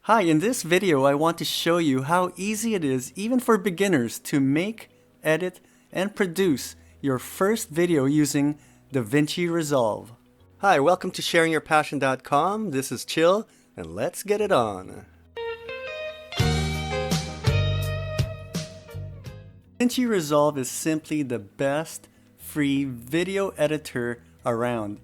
Hi, in this video I want to show you how easy it is, even for beginners, to make, edit, and produce your first video using DaVinci Resolve. Hi, welcome to sharingyourpassion.com. This is Chill, and let's get it on. DaVinci Resolve is simply the best free video editor around.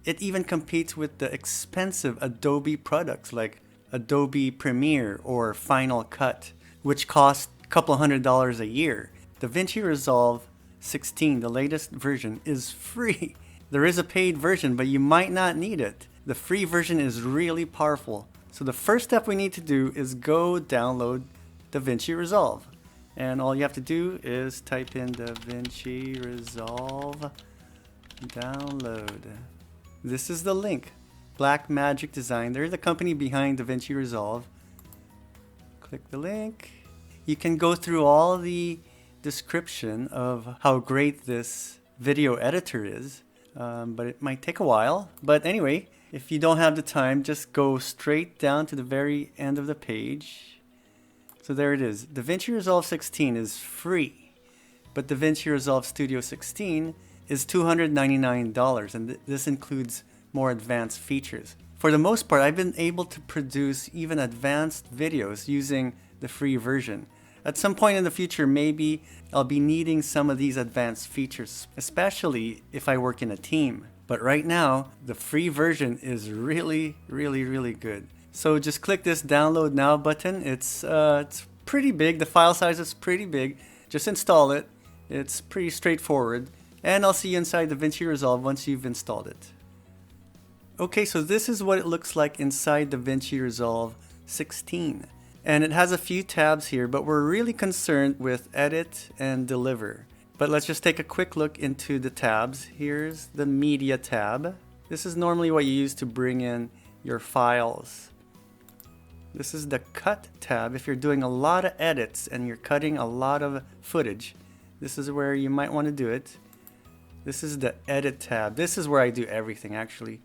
It even competes with the expensive Adobe products like Adobe Premiere or Final Cut, which cost a couple $100 a year. DaVinci Resolve 16, the latest version, is free. There is a paid version, but you might not need it. The free version is really powerful. So the first step we need to do is go download DaVinci Resolve. And all you have to do is type in DaVinci Resolve download. This is the link. Black Magic Design. They're the company behind DaVinci Resolve. Click the link. You can go through all the description of how great this video editor is, but it might take a while. But anyway, if you don't have the time, just go straight down to the very end of the page. So there it is. DaVinci Resolve 16 is free, but DaVinci Resolve Studio 16 is $299, and this includes more advanced features. For the most part, I've been able to produce even advanced videos using the free version. At some point in the future, maybe I'll be needing some of these advanced features, especially if I work in a team. But right now, the free version is really good. So just click this download now button. It's pretty big. The file size is pretty big. Just install it. It's pretty straightforward. And I'll see you inside DaVinci Resolve once you've installed it. Okay, so this is what it looks like inside DaVinci Resolve 16. And it has a few tabs here, but we're really concerned with edit and deliver. But let's just take a quick look into the tabs. Here's the media tab. This is normally what you use to bring in your files. This is the cut tab. If you're doing a lot of edits and you're cutting a lot of footage, this is where you might want to do it. This is the edit tab. This is where I do everything actually.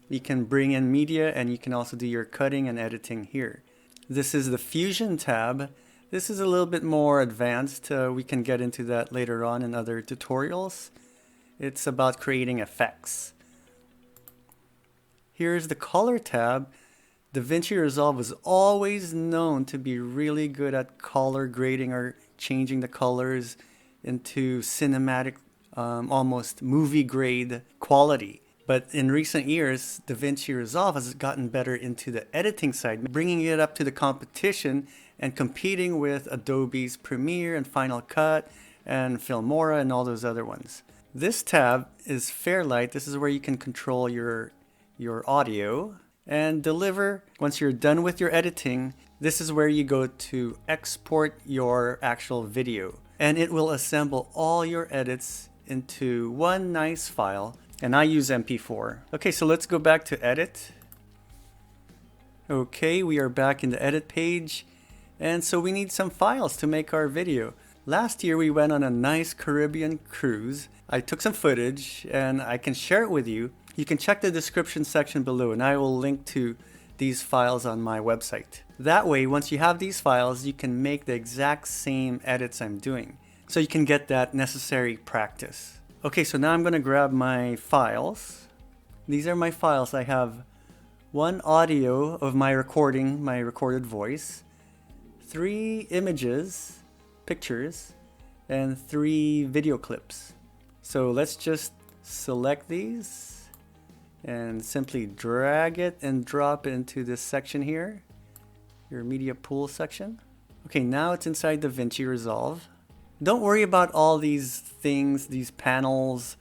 You can bring in media and you can also do your cutting and editing here. This is the Fusion tab. This is a little bit more advanced. We can get into that later on in other tutorials. It's about creating effects. Here's the Color tab. DaVinci Resolve was always known to be really good at color grading or changing the colors into cinematic, almost movie grade quality. But in recent years, DaVinci Resolve has gotten better into the editing side, bringing it up to the competition and competing with Adobe's Premiere and Final Cut and Filmora and all those other ones. This tab is Fairlight. This is where you can control your audio and deliver. Once you're done with your editing, this is where you go to export your actual video. And it will assemble all your edits into one nice file. And I use MP4. Okay, so let's go back to edit. Okay, we are back in the edit page. And so we need some files to make our video. Last year we went on a nice Caribbean cruise. I took some footage and I can share it with you. You can check the description section below and I will link to these files on my website. That way, once you have these files, you can make the exact same edits I'm doing. So you can get that necessary practice. Okay, so now I'm going to grab my files. These are my files. I have one audio of my recording, my recorded voice, 3 images, pictures, and 3 video clips. So let's just select these and simply drag it and drop it into this section here, your media pool section. Okay, now it's inside DaVinci Resolve. Don't worry about all these things, these panels.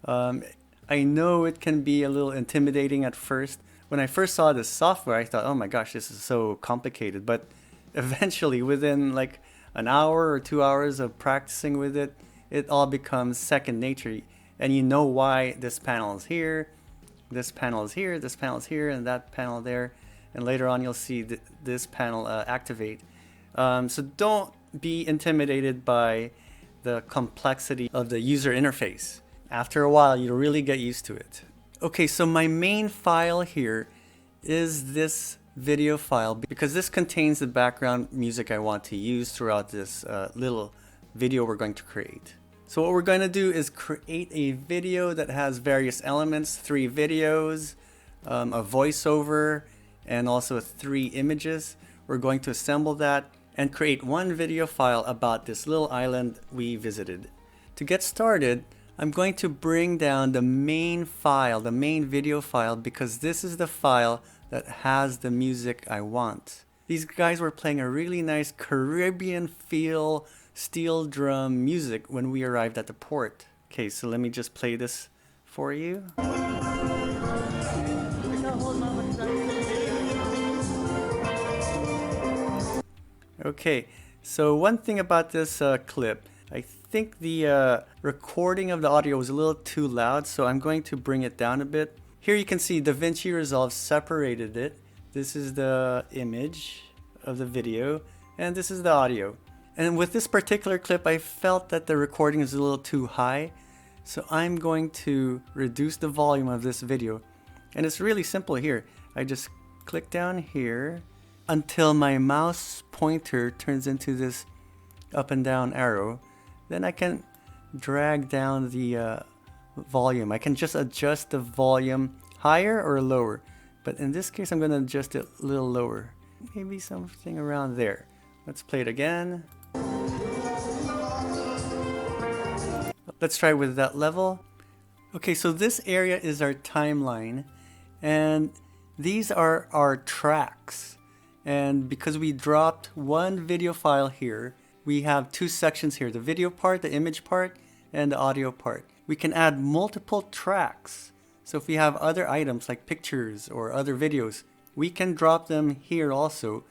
I know it can be a little intimidating at first. When I first saw this software, I thought, oh my gosh, this is so complicated. But eventually, within like an hour or 2 hours of practicing with it, it all becomes second nature. And you know why this panel is here, this panel is here, this panel is here, and that panel there. And later on, you'll see this panel activate. So don't be intimidated by the complexity of the user interface. After a while, you'll really get used to it. Okay, so my main file here is this video file because this contains the background music I want to use throughout this little video we're going to create. So what we're going to do is create a video that has various elements, 3 videos, a voiceover, and also 3 images. We're going to assemble that and create one video file about this little island we visited. To get started, I'm going to bring down the main file, the main video file, because this is the file that has the music I want. These guys were playing a really nice Caribbean feel steel drum music when we arrived at the port. Okay, so let me just play this for you. Okay, so one thing about this clip, I think the recording of the audio was a little too loud, so I'm going to bring it down a bit. Here you can see DaVinci Resolve separated it. This is the image of the video, and this is the audio. And with this particular clip, I felt that the recording is a little too high, so I'm going to reduce the volume of this video. And it's really simple here. I just click down here until my mouse pointer turns into this up and down arrow. Then I can drag down the volume. I can just adjust the volume higher or lower. But in this case, I'm going to adjust it a little lower. Maybe something around there. Let's play it again. Let's try with that level. Okay, so this area is our timeline. And these are our tracks. And because we dropped one video file here, we have 2 sections here, the video part, the image part, and the audio part. We can add multiple tracks. So if we have other items like pictures or other videos, we can drop them here also.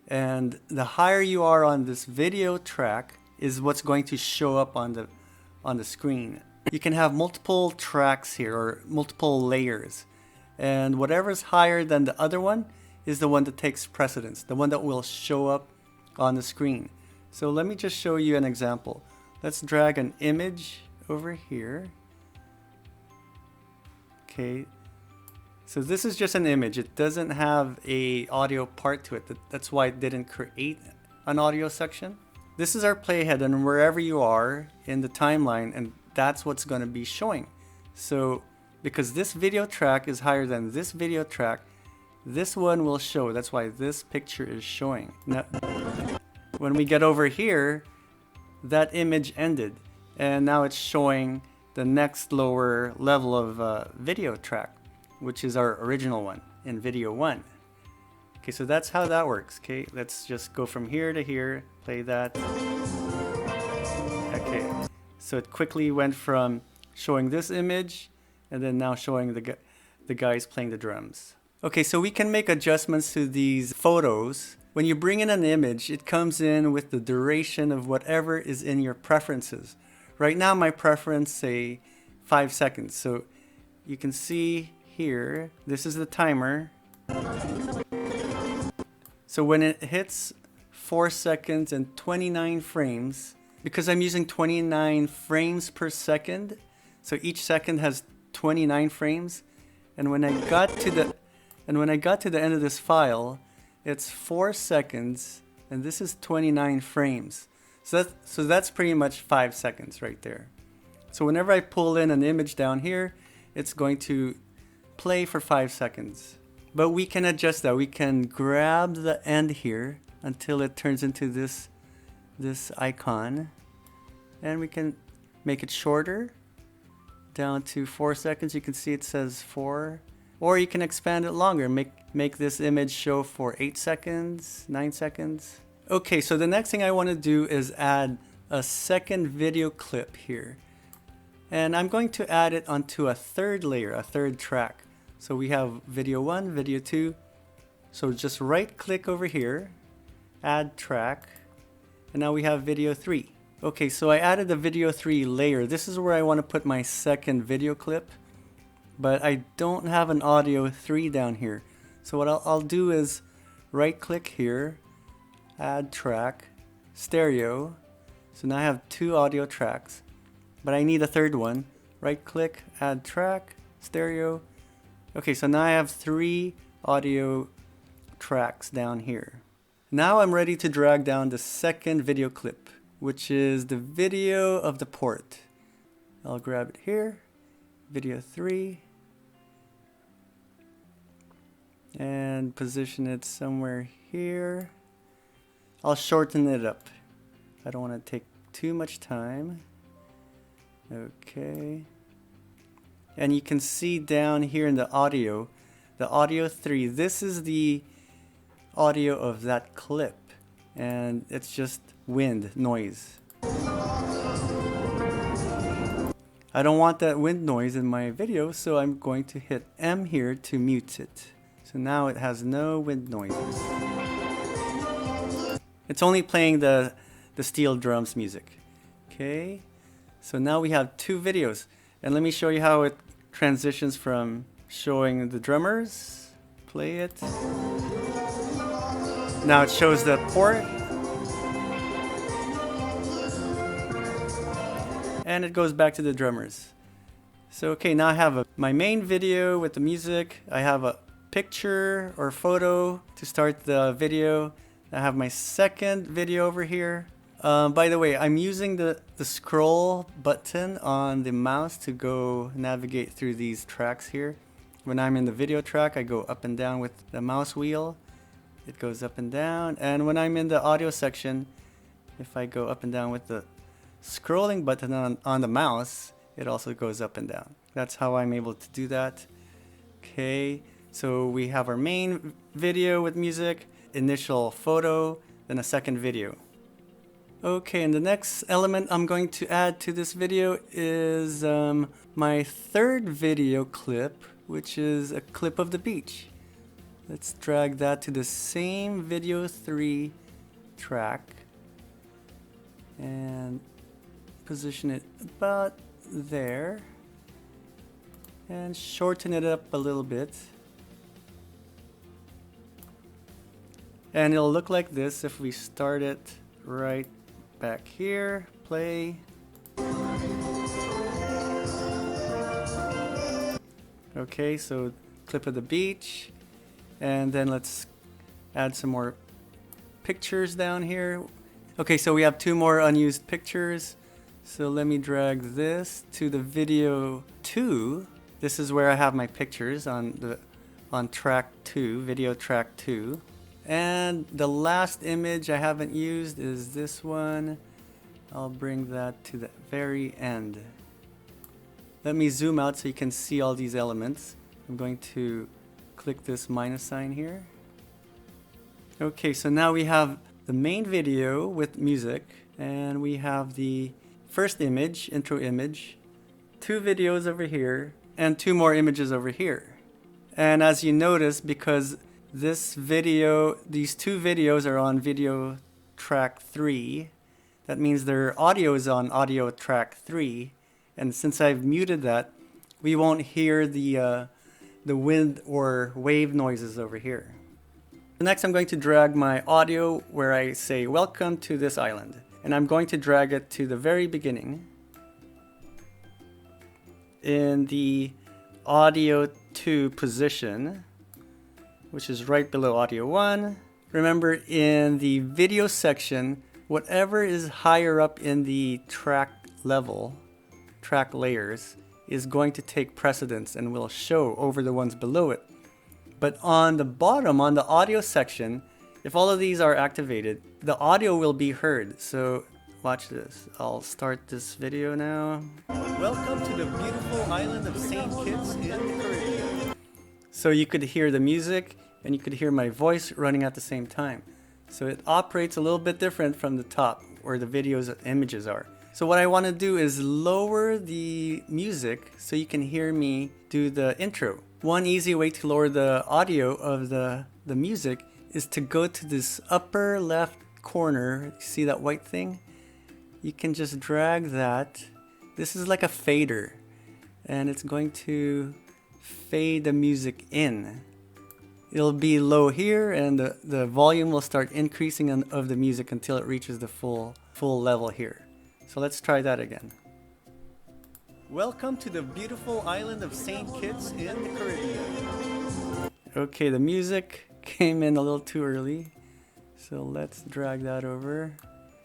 And the higher you are on this video track is what's going to show up on the screen. You can have multiple tracks here or multiple layers. And whatever's higher than the other one is the one that takes precedence, the one that will show up on the screen. So let me just show you an example. Let's drag an image over here. Okay, so this is just an image. It doesn't have a audio part to it. That's why it didn't create an audio section. This is our playhead, and wherever you are in the timeline, and that's what's going to be showing. So because this video track is higher than this video track, this one will show. That's why this picture is showing. Now, when we get over here, that image ended, and now it's showing the next lower level of video track, which is our original one in video 1. Okay, so that's how that works. Okay, let's just go from here to here, play that. Okay, so it quickly went from showing this image and then now showing the guys playing the drums. Okay, so we can make adjustments to these photos. When you bring in an image, it comes in with the duration of whatever is in your preferences. Right now, my preference, say 5 seconds. So you can see here, this is the timer. So when it hits 4 seconds and 29 frames, because I'm using 29 frames per second, so each second has 29 frames, and when I got to the end of this file, it's 4 seconds, and this is 29 frames. So that's pretty much 5 seconds right there. So whenever I pull in an image down here, it's going to play for 5 seconds. But we can adjust that. We can grab the end here until it turns into this icon, and we can make it shorter down to 4 seconds. You can see it says 4, or you can expand it longer, make this image show for 8 seconds, 9 seconds. Okay, so the next thing I want to do is add a second video clip here, and I'm going to add it onto a third layer, a third track. So we have video 1, video 2. So just right click over here, add track, and now we have video 3. Okay, so I added the video 3 layer. This is where I want to put my second video clip, but I don't have an audio 3 down here. So what I'll do is right click here, add track, stereo. So now I have 2 audio tracks, but I need a third one. Right click, add track, stereo. Okay, so now I have 3 audio tracks down here. Now I'm ready to drag down the second video clip, which is the video of the port. I'll grab it here, video 3, and position it somewhere here. I'll shorten it up. I don't want to take too much time. Okay. And you can see down here in the audio 3, this is the audio of that clip, and it's just wind noise. I don't want that wind noise in my video, so I'm going to hit M here to mute it. So now it has no wind noises. It's only playing the steel drums music. Okay, so now we have 2 videos, and let me show you how it transitions from showing the drummers. Play it. Now it shows the port, and it goes back to the drummers. So okay, now I have my main video with the music. I have a picture or photo to start the video. I have my second video over here. By the way, I'm using the scroll button on the mouse to go navigate through these tracks here. When I'm in the video track, I go up and down with the mouse wheel. It goes up and down. And when I'm in the audio section, if I go up and down with the scrolling button on the mouse, it also goes up and down. That's how I'm able to do that. Okay, so we have our main video with music, initial photo, then a second video. Okay, and the next element I'm going to add to this video is my third video clip, which is a clip of the beach. Let's drag that to the same video 3 track and position it about there and shorten it up a little bit. And it'll look like this if we start it right back here. Play. Okay, so clip of the beach, and then let's add some more pictures down here. Okay, so we have 2 more unused pictures. So let me drag this to the video 2. This is where I have my pictures on track 2, video track 2. And the last image I haven't used is this one. I'll bring that to the very end. Let me zoom out so you can see all these elements. I'm going to click this minus sign here. Okay, so now we have the main video with music, and we have the first image, intro image, 2 videos over here, and 2 more images over here. And as you notice, because these 2 videos are on video track 3, that means their audio is on audio track 3. And since I've muted that, we won't hear the wind or wave noises over here. Next, I'm going to drag my audio where I say, "Welcome to this island." And I'm going to drag it to the very beginning in the audio 2 position, which is right below audio 1. Remember, in the video section, whatever is higher up in the track level, track layers, is going to take precedence and will show over the ones below it. But on the bottom, on the audio section, if all of these are activated, the audio will be heard. So watch this. I'll start this video now. Welcome to the beautiful island of St. Kitts in the Caribbean. So you could hear the music and you could hear my voice running at the same time. So it operates a little bit different from the top where the videos and images are. So what I want to do is lower the music so you can hear me do the intro. One easy way to lower the audio of the music is to go to this upper left corner. See that white thing? You can just drag that. This is like a fader, and it's going to fade the music in. It'll be low here, and the volume will start increasing of the music until it reaches the full level here. So let's try that again. Welcome to the beautiful island of St. Kitts in the Caribbean. Okay, the music came in a little too early. So let's drag that over.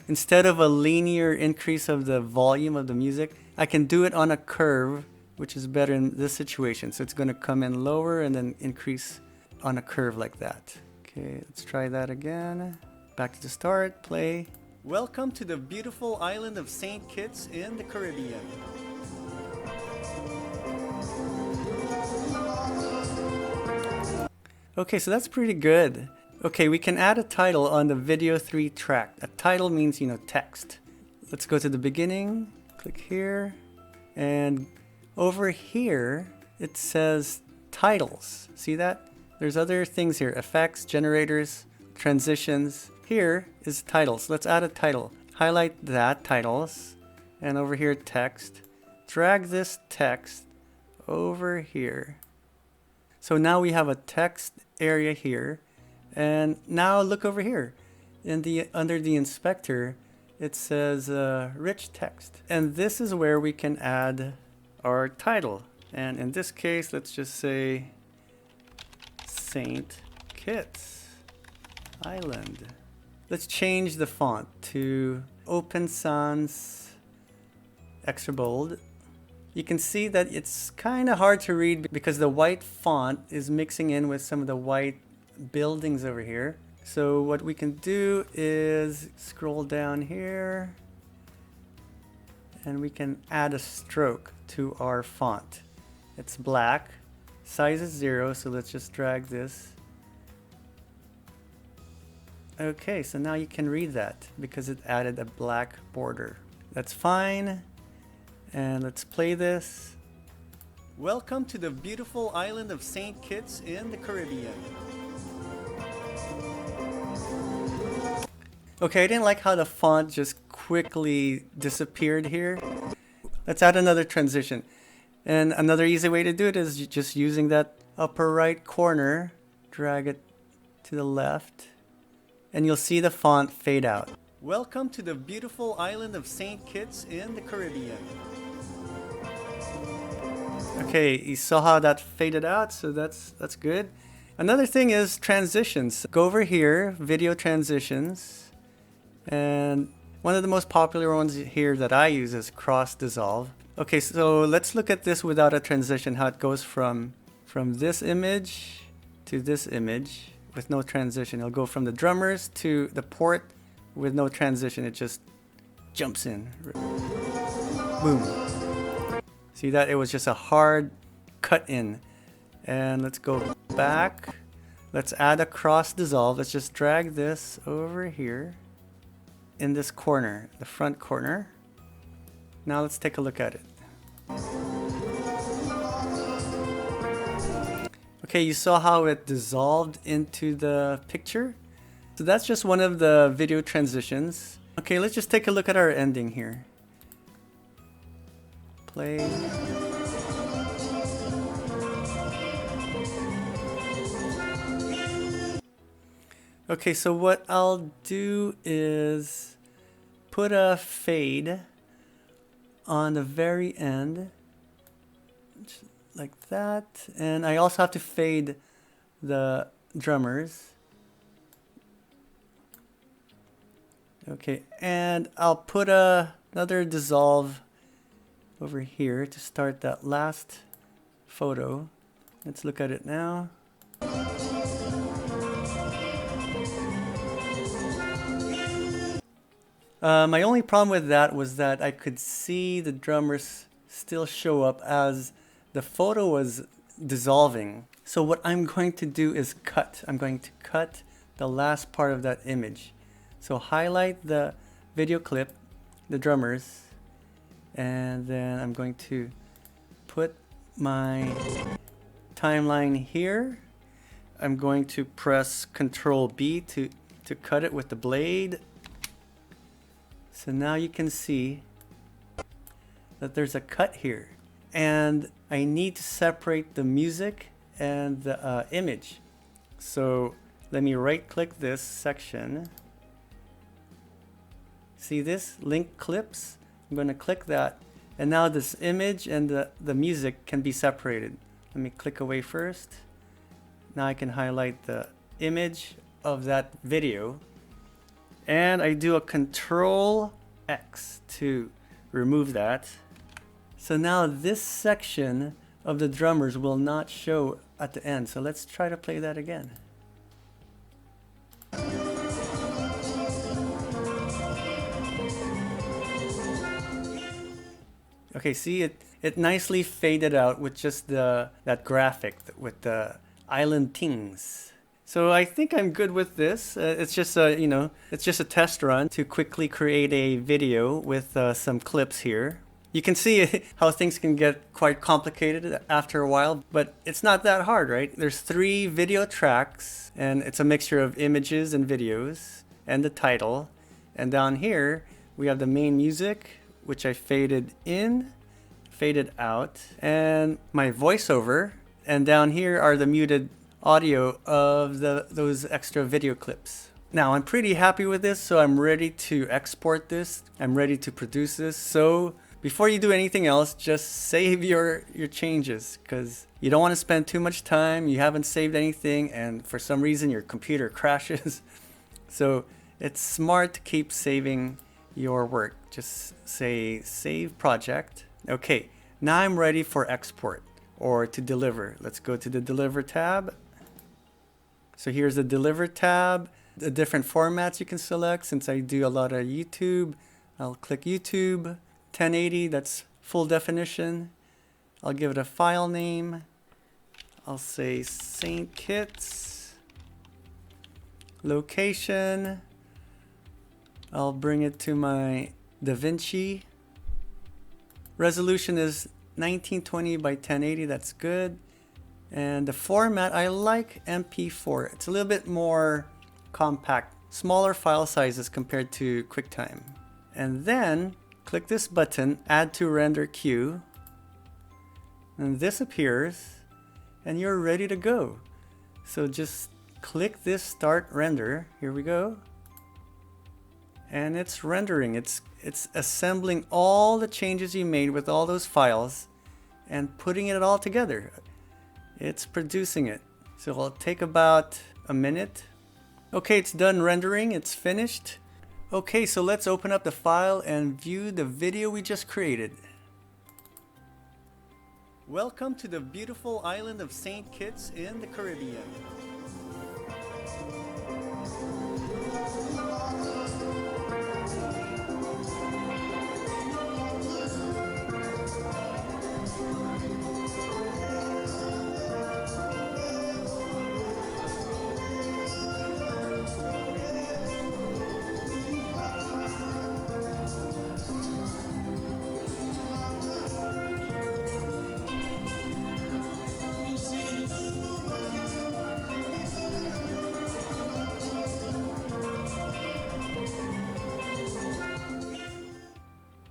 Instead of a linear increase of the volume of the music, I can do it on a curve, which is better in this situation. So it's going to come in lower and then increase on a curve like that. Okay, let's try that again. Back to the start, play. Welcome to the beautiful island of St. Kitts in the Caribbean. Okay, so that's pretty good. Okay, we can add a title on the video 3 track. A title means, text. Let's go to the beginning, click here, and over here it says titles. See that? There's other things here, effects, generators, transitions. Here is titles. Let's add a title. Highlight that, titles, and over here text. Drag this text over here. So now we have a text area here, and now look over here. Under the inspector, it says rich text, and this is where we can add our title. And in this case, let's just say St. Kitts Island. Let's change the font to Open Sans extra bold. You can see that it's kind of hard to read because the white font is mixing in with some of the white buildings over here. So what we can do is scroll down here and we can add a stroke to our font. It's black, size is 0, so let's just drag this. Okay, so now you can read that because it added a black border. That's fine. And let's play this. Welcome to the beautiful island of St. Kitts in the Caribbean. Okay, I didn't like how the font just quickly disappeared here. Let's add another transition. And another easy way to do it is just using that upper right corner, drag it to the left, and you'll see the font fade out. Welcome to the beautiful island of St. Kitts in the Caribbean. Okay, you saw how that faded out, so that's good. Another thing is transitions. Go over here, video transitions, and one of the most popular ones here that I use is cross dissolve. Okay, so let's look at this without a transition, how it goes from this image to this image with no transition. It'll go from the drummers to the port with no transition. It just jumps in. Boom. See that? It was just a hard cut in. And let's go back. Let's add a cross dissolve. Let's just drag this over here in this corner, the front corner. Now let's take a look at it. Okay, you saw how it dissolved into the picture? So that's just one of the video transitions. Okay, let's just take a look at our ending here. Play. Okay, so what I'll do is put a fade on the very end, like that. And I also have to fade the drummers. Okay, and I'll put another dissolve over here to start that last photo. Let's look at it now. My only problem with that was that I could see the drummers still show up as the photo was dissolving. So what I'm going to do is cut. I'm going to cut the last part of that image. So highlight the video clip, the drummers, and then I'm going to put my timeline here. I'm going to press Ctrl B to cut it with the blade. So now you can see that there's a cut here. And I need to separate the music and the image. So let me right click this section. See this? Link clips? I'm going to click that. And now this image and the music can be separated. Let me click away first. Now I can highlight the image of that video, and I do a Control X to remove that. So now this section of the drummers will not show at the end. So let's try to play that again. Okay, see, it nicely faded out with just that graphic with the island things. So I think I'm good with this. It's just it's just a test run to quickly create a video with some clips here. You can see how things can get quite complicated after a while, but it's not that hard, right? There's 3 video tracks, and it's a mixture of images and videos, and the title. And down here, we have the main music, which I faded in, faded out, and my voiceover. And down here are the muted audio of those extra video clips. Now I'm pretty happy with this, so I'm ready to export this. I'm ready to produce this. So before you do anything else, just save your changes, because you don't want to spend too much time. You haven't saved anything, and for some reason your computer crashes. So it's smart to keep saving your work. Just say save project. Okay, now I'm ready for export or to deliver. Let's go to the deliver tab. So here's the deliver tab, the different formats you can select. Since I do a lot of YouTube, I'll click YouTube, 1080, that's full definition. I'll give it a file name. I'll say Saint Kitts. Location. I'll bring it to my DaVinci. Resolution is 1920 by 1080, that's good. And the format, I like MP4. It's a little bit more compact, smaller file sizes compared to QuickTime. And then click this button, add to render queue. And this appears, and you're ready to go. So just click this start render. Here we go. And it's rendering. It's assembling all the changes you made with all those files and putting it all together. It's producing it. So it'll take about a minute. Okay, it's done rendering. It's finished. Okay, so let's open up the file and view the video we just created. Welcome to the beautiful island of Saint Kitts in the Caribbean.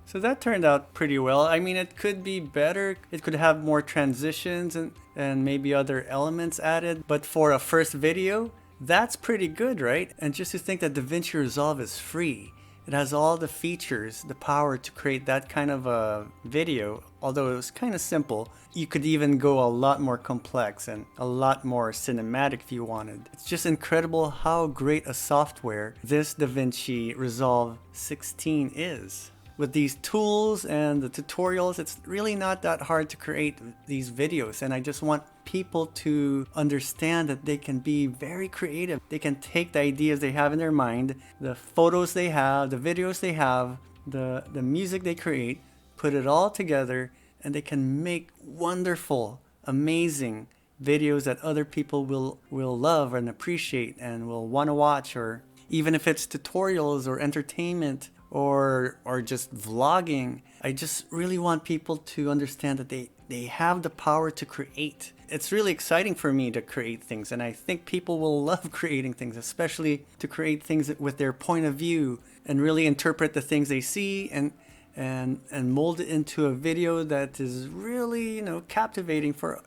So that turned out pretty well. I mean, it could be better. It could have more transitions and maybe other elements added. But for a first video, that's pretty good, right? And just to think that DaVinci Resolve is free. It has all the features, the power to create that kind of a video. Although it was kind of simple, you could even go a lot more complex and a lot more cinematic if you wanted. It's just incredible how great a software this DaVinci Resolve 16 is. With these tools and the tutorials, it's really not that hard to create these videos. And I just want people to understand that they can be very creative. They can take the ideas they have in their mind, the photos they have, the videos they have, the music they create, put it all together, and they can make wonderful, amazing videos that other people will love and appreciate and will want to watch. Or even if it's tutorials or entertainment, or just vlogging. I just really want people to understand that they have the power to create. It's really exciting for me to create things, and I think people will love creating things, especially to create things with their point of view and really interpret the things they see and mold it into a video that is really, captivating for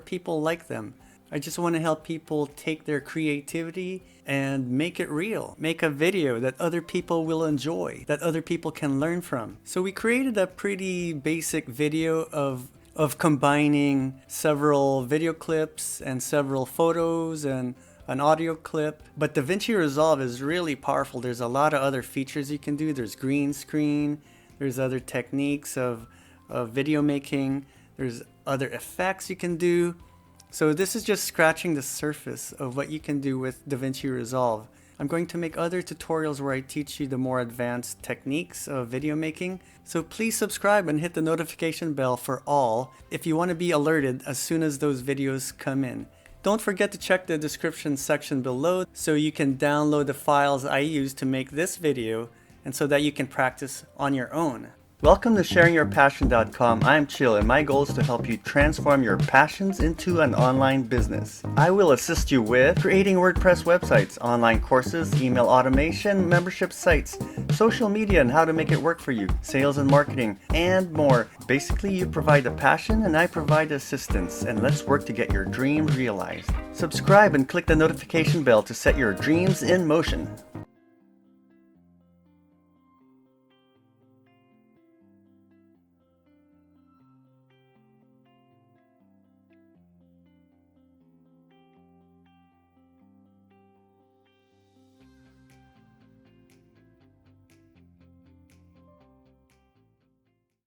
people like them. I just want to help people take their creativity and make it real. Make a video that other people will enjoy, that other people can learn from. So we created a pretty basic video of combining several video clips and several photos and an audio clip. But DaVinci Resolve is really powerful. There's a lot of other features you can do. There's green screen, there's other techniques of video making, there's other effects you can do. So this is just scratching the surface of what you can do with DaVinci Resolve. I'm going to make other tutorials where I teach you the more advanced techniques of video making. So please subscribe and hit the notification bell for all if you want to be alerted as soon as those videos come in. Don't forget to check the description section below so you can download the files I use to make this video and so that you can practice on your own. Welcome to sharingyourpassion.com. I'm Chill, and my goal is to help you transform your passions into an online business. I will assist you with creating WordPress websites, online courses, email automation, membership sites, social media and how to make it work for you, sales and marketing, and more. Basically, you provide the passion and I provide assistance, and let's work to get your dream realized. Subscribe and click the notification bell to set your dreams in motion.